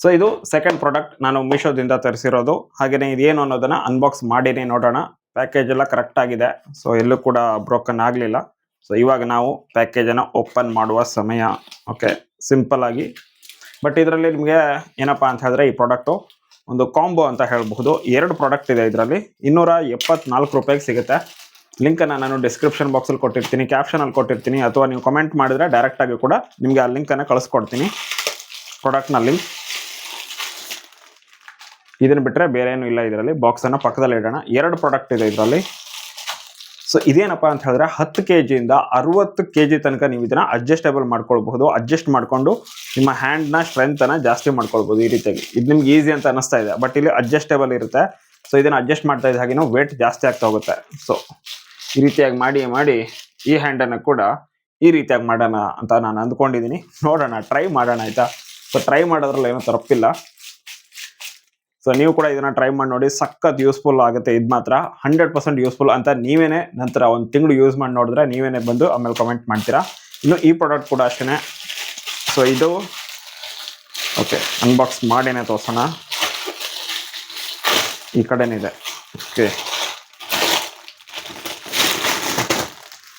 So ಇದು second product ನಾನು ಮೀಶೋದಿಂದ ತರಿಸಿರೋದು. ಹಾಗೆಯೇ ಇದೇನು ಅನ್ನೋದನ್ನ ಅನ್ಬಾಕ್ಸ್ ಮಾಡಿನೇ ನೋಡೋಣ. ಪ್ಯಾಕೇಜ್ ಎಲ್ಲ ಕರೆಕ್ಟ್ ಆಗಿದೆ, ಸೊ ಎಲ್ಲೂ ಕೂಡ ಬ್ರೋಕನ್ ಆಗಲಿಲ್ಲ. ಸೊ ಇವಾಗ ನಾವು ಪ್ಯಾಕೇಜನ್ನು ಓಪನ್ ಮಾಡುವ ಸಮಯ. ಓಕೆ, ಸಿಂಪಲ್ ಆಗಿ. ಬಟ್ ಇದರಲ್ಲಿ ನಿಮಗೆ ಏನಪ್ಪ ಅಂತ ಹೇಳಿದ್ರೆ ಈ ಪ್ರಾಡಕ್ಟು ಒಂದು ಕಾಂಬೋ ಅಂತ ಹೇಳಬಹುದು. 2 ಪ್ರಾಡಕ್ಟ್ ಇದೆ ಇದರಲ್ಲಿ. 274 ರೂಪಾಯಿಗೆ ಸಿಗುತ್ತೆ. ಲಿಂಕನ್ನು ನಾನು ಡಿಸ್ಕ್ರಿಪ್ಷನ್ ಬಾಕ್ಸಲ್ಲಿ ಕೊಟ್ಟಿರ್ತೀನಿ, ಕ್ಯಾಪ್ಷನಲ್ಲಿ ಕೊಟ್ಟಿರ್ತೀನಿ, ಅಥವಾ ನೀವು ಕಮೆಂಟ್ ಮಾಡಿದ್ರೆ ಡೈರೆಕ್ಟಾಗಿ ಕೂಡ ನಿಮಗೆ ಆ ಲಿಂಕನ್ನು ಕಳಿಸ್ಕೊಡ್ತೀನಿ, ಪ್ರಾಡಕ್ಟ್ನ ಲಿಂಕ್. ಇದನ್ನು ಬಿಟ್ಟರೆ ಬೇರೆ ಏನೂ ಇಲ್ಲ ಇದರಲ್ಲಿ. ಬಾಕ್ಸನ್ನು ಪಕ್ಕದಲ್ಲಿ ಇಡೋಣ. 2 ಪ್ರಾಡಕ್ಟ್ ಇದೆ ಇದರಲ್ಲಿ. ಸೊ ಇದೇನಪ್ಪ ಅಂತ ಹೇಳಿದ್ರೆ 10 kg ಇಂದ 60 kg ತನಕ ನೀವು ಇದನ್ನು ಅಡ್ಜಸ್ಟೇಬಲ್ ಮಾಡ್ಕೊಳ್ಬಹುದು. ಅಡ್ಜಸ್ಟ್ ಮಾಡಿಕೊಂಡು ನಿಮ್ಮ ಹ್ಯಾಂಡ್ನ ಸ್ಟ್ರೆಂತನ್ನು ಜಾಸ್ತಿ ಮಾಡ್ಕೊಳ್ಬೋದು ಈ ರೀತಿಯಾಗಿ. ಇದು ನಿಮ್ಗೆ ಈಸಿ ಅಂತ ಅನ್ನಿಸ್ತಾ ಇದೆ, ಬಟ್ ಇಲ್ಲಿ ಅಡ್ಜಸ್ಟೇಬಲ್ ಇರುತ್ತೆ. ಸೊ ಇದನ್ನು ಅಡ್ಜಸ್ಟ್ ಮಾಡ್ತಾ ಇದ್ದ ಹಾಗೆ ವೇಟ್ ಜಾಸ್ತಿ ಆಗ್ತಾ ಹೋಗುತ್ತೆ. ಸೊ ಈ ರೀತಿಯಾಗಿ ಮಾಡಿ ಈ ಹ್ಯಾಂಡನ್ನು ಕೂಡ ಈ ರೀತಿಯಾಗಿ ಮಾಡೋಣ ಅಂತ ನಾನು ಅಂದ್ಕೊಂಡಿದ್ದೀನಿ. ನೋಡೋಣ, ಟ್ರೈ ಮಾಡೋಣ, ಆಯಿತಾ. ಸೊ ಟ್ರೈ ಮಾಡೋದ್ರಲ್ಲಿ ಏನೂ ತಪ್ಪಿಲ್ಲ. ಸೊ ನೀವು ಕೂಡ ಇದನ್ನ ಟ್ರೈ ಮಾಡಿ ನೋಡಿ, ಸಖತ್ ಯೂಸ್ಫುಲ್ ಆಗುತ್ತೆ. ಇದು ಮಾತ್ರ 100% ಯೂಸ್ಫುಲ್ ಅಂತ ನೀವೇನೆ ನಂತರ 1 ತಿಂಗಳು ಯೂಸ್ ಮಾಡಿ ನೋಡಿದ್ರೆ ನೀವೇನೆ ಬಂದು ಆಮೇಲೆ ಕಮೆಂಟ್ ಮಾಡ್ತೀರಾ. ಇನ್ನು ಈ ಪ್ರಾಡಕ್ಟ್ ಕೂಡ ಅಷ್ಟೇ. ಸೊ ಇದು ಓಕೆ, ಅನ್ಬಾಕ್ಸ್ ಮಾಡಿನೇ ತೋರಿಸೋಣ. ಈ ಕಡೆನಿದೆ. ಓಕೆ,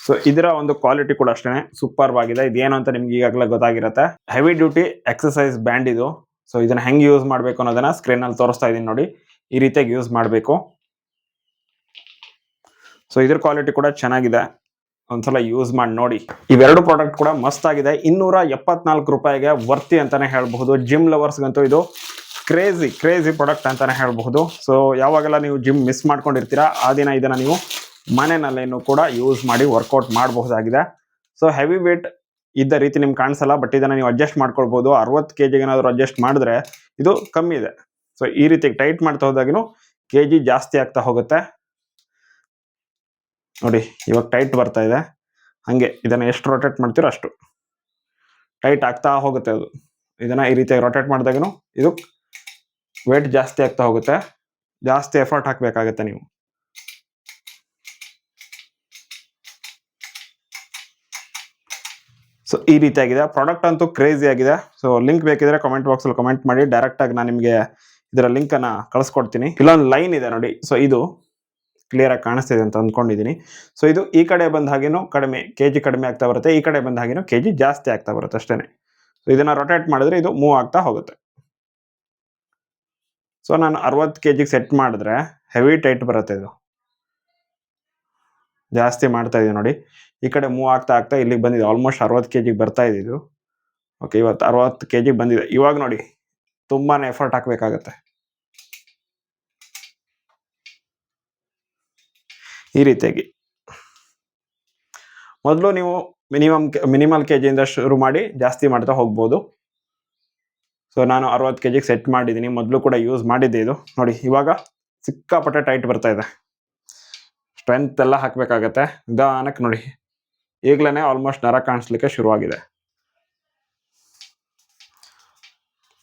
ಸೊ ಇದರ ಒಂದು ಕ್ವಾಲಿಟಿ ಕೂಡ ಅಷ್ಟೇ ಸೂಪರ್ ಆಗಿದೆ. ಇದೇನು ಅಂತ ನಿಮ್ಗೆ ಈಗಾಗಲೇ ಗೊತ್ತಾಗಿರುತ್ತೆ. ಹೆವಿ ಡ್ಯೂಟಿ ಎಕ್ಸಸೈಸ್ ಬ್ಯಾಂಡ್ ಇದು. ಸೊ ಇದನ್ನ ಹೆಂಗೆ ಯೂಸ್ ಮಾಡಬೇಕು ಅನ್ನೋದನ್ನ ಸ್ಕ್ರೀನಲ್ಲಿ ತೋರಿಸ್ತಾ ಇದ್ದೀನಿ ನೋಡಿ. ಈ ರೀತಿಯಾಗಿ ಯೂಸ್ ಮಾಡಬೇಕು. ಸೊ ಇದ್ರ ಕ್ವಾಲಿಟಿ ಕೂಡ ಚೆನ್ನಾಗಿದೆ, ಒಂದ್ಸಲ ಯೂಸ್ ಮಾಡಿ ನೋಡಿ. ಇವೆರಡು ಪ್ರಾಡಕ್ಟ್ ಕೂಡ ಮಸ್ತ್ ಆಗಿದೆ. 274 ರೂಪಾಯಿಗೆ ವರ್ತಿ ಅಂತಾನೆ ಹೇಳಬಹುದು. ಜಿಮ್ ಲವರ್ಸ್ಗಂತೂ ಇದು ಕ್ರೇಜಿ ಪ್ರಾಡಕ್ಟ್ ಅಂತಾನೆ ಹೇಳಬಹುದು. ಸೊ ಯಾವಾಗೆಲ್ಲ ನೀವು ಜಿಮ್ ಮಿಸ್ ಮಾಡ್ಕೊಂಡಿರ್ತೀರಾ ಆ ದಿನ ಇದನ್ನ ನೀವು ಮನೆಯಲ್ಲೇನು ಕೂಡ ಯೂಸ್ ಮಾಡಿ ವರ್ಕೌಟ್ ಮಾಡಬಹುದಾಗಿದೆ. ಸೊ ಹೆವಿ ವೇಟ್ ಇದ್ದ ರೀತಿ ನಿಮ್ಗೆ ಕಾಣಿಸಲ್ಲ, ಬಟ್ ಇದನ್ನ ನೀವು ಅಡ್ಜಸ್ಟ್ ಮಾಡ್ಕೊಳ್ಬಹುದು. 60 kg ಏನಾದರೂ ಅಡ್ಜಸ್ಟ್ ಮಾಡಿದ್ರೆ ಇದು ಕಮ್ಮಿ ಇದೆ. ಸೊ ಈ ರೀತಿ ಟೈಟ್ ಮಾಡ್ತಾ ಹೋದಾಗಿನೂ kg ಜಾಸ್ತಿ ಆಗ್ತಾ ಹೋಗುತ್ತೆ ನೋಡಿ. ಇವಾಗ ಟೈಟ್ ಬರ್ತಾ ಇದೆ, ಹಂಗೆ ಇದನ್ನ ಎಷ್ಟು ರೊಟೇಟ್ ಮಾಡ್ತೀರೋ ಅಷ್ಟು ಟೈಟ್ ಆಗ್ತಾ ಹೋಗುತ್ತೆ ಅದು. ಇದನ್ನ ಈ ರೀತಿಯಾಗಿ ರೊಟೇಟ್ ಮಾಡಿದಾಗನು ಇದು ವೇಟ್ ಜಾಸ್ತಿ ಆಗ್ತಾ ಹೋಗುತ್ತೆ. ಜಾಸ್ತಿ ಎಫರ್ಟ್ ಹಾಕಬೇಕಾಗತ್ತೆ ನೀವು. ಸೊ ಈ ರೀತಿಯಾಗಿದೆ ಪ್ರಾಡಕ್ಟ್, ಅಂತೂ ಕ್ರೇಜಿ ಆಗಿದೆ. ಸೊ ಲಿಂಕ್ ಬೇಕಿದ್ರೆ ಕಮೆಂಟ್ ಬಾಕ್ಸಲ್ಲಿ ಕಮೆಂಟ್ ಮಾಡಿ, ಡೈರೆಕ್ಟಾಗಿ ನಾನು ನಿಮಗೆ ಇದರ ಲಿಂಕನ್ನು ಕಳಿಸ್ಕೊಡ್ತೀನಿ. ಇಲ್ಲೊಂದು ಲೈನ್ ಇದೆ ನೋಡಿ. ಸೊ ಇದು ಕ್ಲಿಯರಾಗಿ ಕಾಣಿಸ್ತಿದೆ ಅಂತ ಅಂದ್ಕೊಂಡಿದ್ದೀನಿ. ಸೊ ಇದು ಈ ಕಡೆ ಬಂದ ಹಾಗೇನು ಕಡಿಮೆ kg ಕಡಿಮೆ ಆಗ್ತಾ ಬರುತ್ತೆ, ಈ ಕಡೆ ಬಂದ ಹಾಗೇನು kg ಜಾಸ್ತಿ ಆಗ್ತಾ ಬರುತ್ತೆ ಅಷ್ಟೇ. ಸೊ ಇದನ್ನು ರೊಟೇಟ್ ಮಾಡಿದ್ರೆ ಇದು ಮೂವ್ ಆಗ್ತಾ ಹೋಗುತ್ತೆ. ಸೊ ನಾನು 60 kg ಸೆಟ್ ಮಾಡಿದ್ರೆ ಹೆವಿ ಟೈಟ್ ಬರುತ್ತೆ. ಇದು ಜಾಸ್ತಿ ಮಾಡ್ತಾ ಇದೆ ನೋಡಿ. ಈ ಕಡೆ ಮೂವ್ ಆಗ್ತಾ ಇಲ್ಲಿಗೆ ಬಂದಿದೆ. ಆಲ್ಮೋಸ್ಟ್ 60 kg ಬರ್ತಾ ಇದೆ ಇದು. ಓಕೆ, ಇವತ್ತು 60 kg ಬಂದಿದೆ. ಇವಾಗ ನೋಡಿ ತುಂಬಾನೇ ಎಫರ್ಟ್ ಹಾಕಬೇಕಾಗತ್ತೆ ಈ ರೀತಿಯಾಗಿ. ಮೊದಲು ನೀವು ಮಿನಿಮಲ್ kg ಇಂದ ಶುರು ಮಾಡಿ ಜಾಸ್ತಿ ಮಾಡ್ತಾ ಹೋಗ್ಬೋದು. ಸೊ ನಾನು 60 kg ಸೆಟ್ ಮಾಡಿದ್ದೀನಿ. ಮೊದಲು ಕೂಡ ಯೂಸ್ ಮಾಡಿದ್ದೆ ಇದು ನೋಡಿ. ಇವಾಗ ಸಿಕ್ಕಾಪಟ್ಟೆ ಟೈಟ್ ಬರ್ತಾ ಇದೆ. ಸ್ಟ್ರೆಂತ್ ಎಲ್ಲ ಹಾಕಬೇಕಾಗತ್ತೆ ನಿಧಾನಕ್ಕೆ ನೋಡಿ. ಈಗಲೇ ಆಲ್ಮೋಸ್ಟ್ ನರ ಕಾಣಿಸ್ಲಿಕ್ಕೆ ಶುರುವಾಗಿದೆ.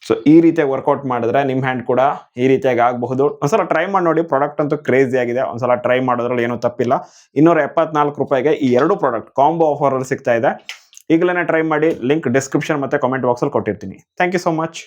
ಸೊ ಈ ರೀತಿಯಾಗಿ ವರ್ಕೌಟ್ ಮಾಡಿದ್ರೆ ನಿಮ್ಮ ಹ್ಯಾಂಡ್ ಕೂಡ ಈ ರೀತಿಯಾಗಿ ಆಗಬಹುದು. ಒಂದ್ಸಲ ಟ್ರೈ ಮಾಡಿ ನೋಡಿ. ಪ್ರಾಡಕ್ಟ್ ಅಂತೂ ಕ್ರೇಜಿ ಆಗಿದೆ. ಒಂದ್ಸಲ ಟ್ರೈ ಮಾಡೋದ್ರಲ್ಲಿ ಏನೂ ತಪ್ಪಿಲ್ಲ. 274 ರೂಪಾಯಿಗೆ ಈ 2 ಪ್ರಾಡಕ್ಟ್ ಕಾಂಬೋ ಆಫರಲ್ಲಿ ಸಿಗ್ತಾ ಇದೆ. ಈಗಲೇ ಟ್ರೈ ಮಾಡಿ. ಲಿಂಕ್ ಡಿಸ್ಕ್ರಿಪ್ಷನ್ ಮತ್ತು ಕಮೆಂಟ್ ಬಾಕ್ಸಲ್ಲಿ ಕೊಟ್ಟಿರ್ತೀನಿ. Thank you so much.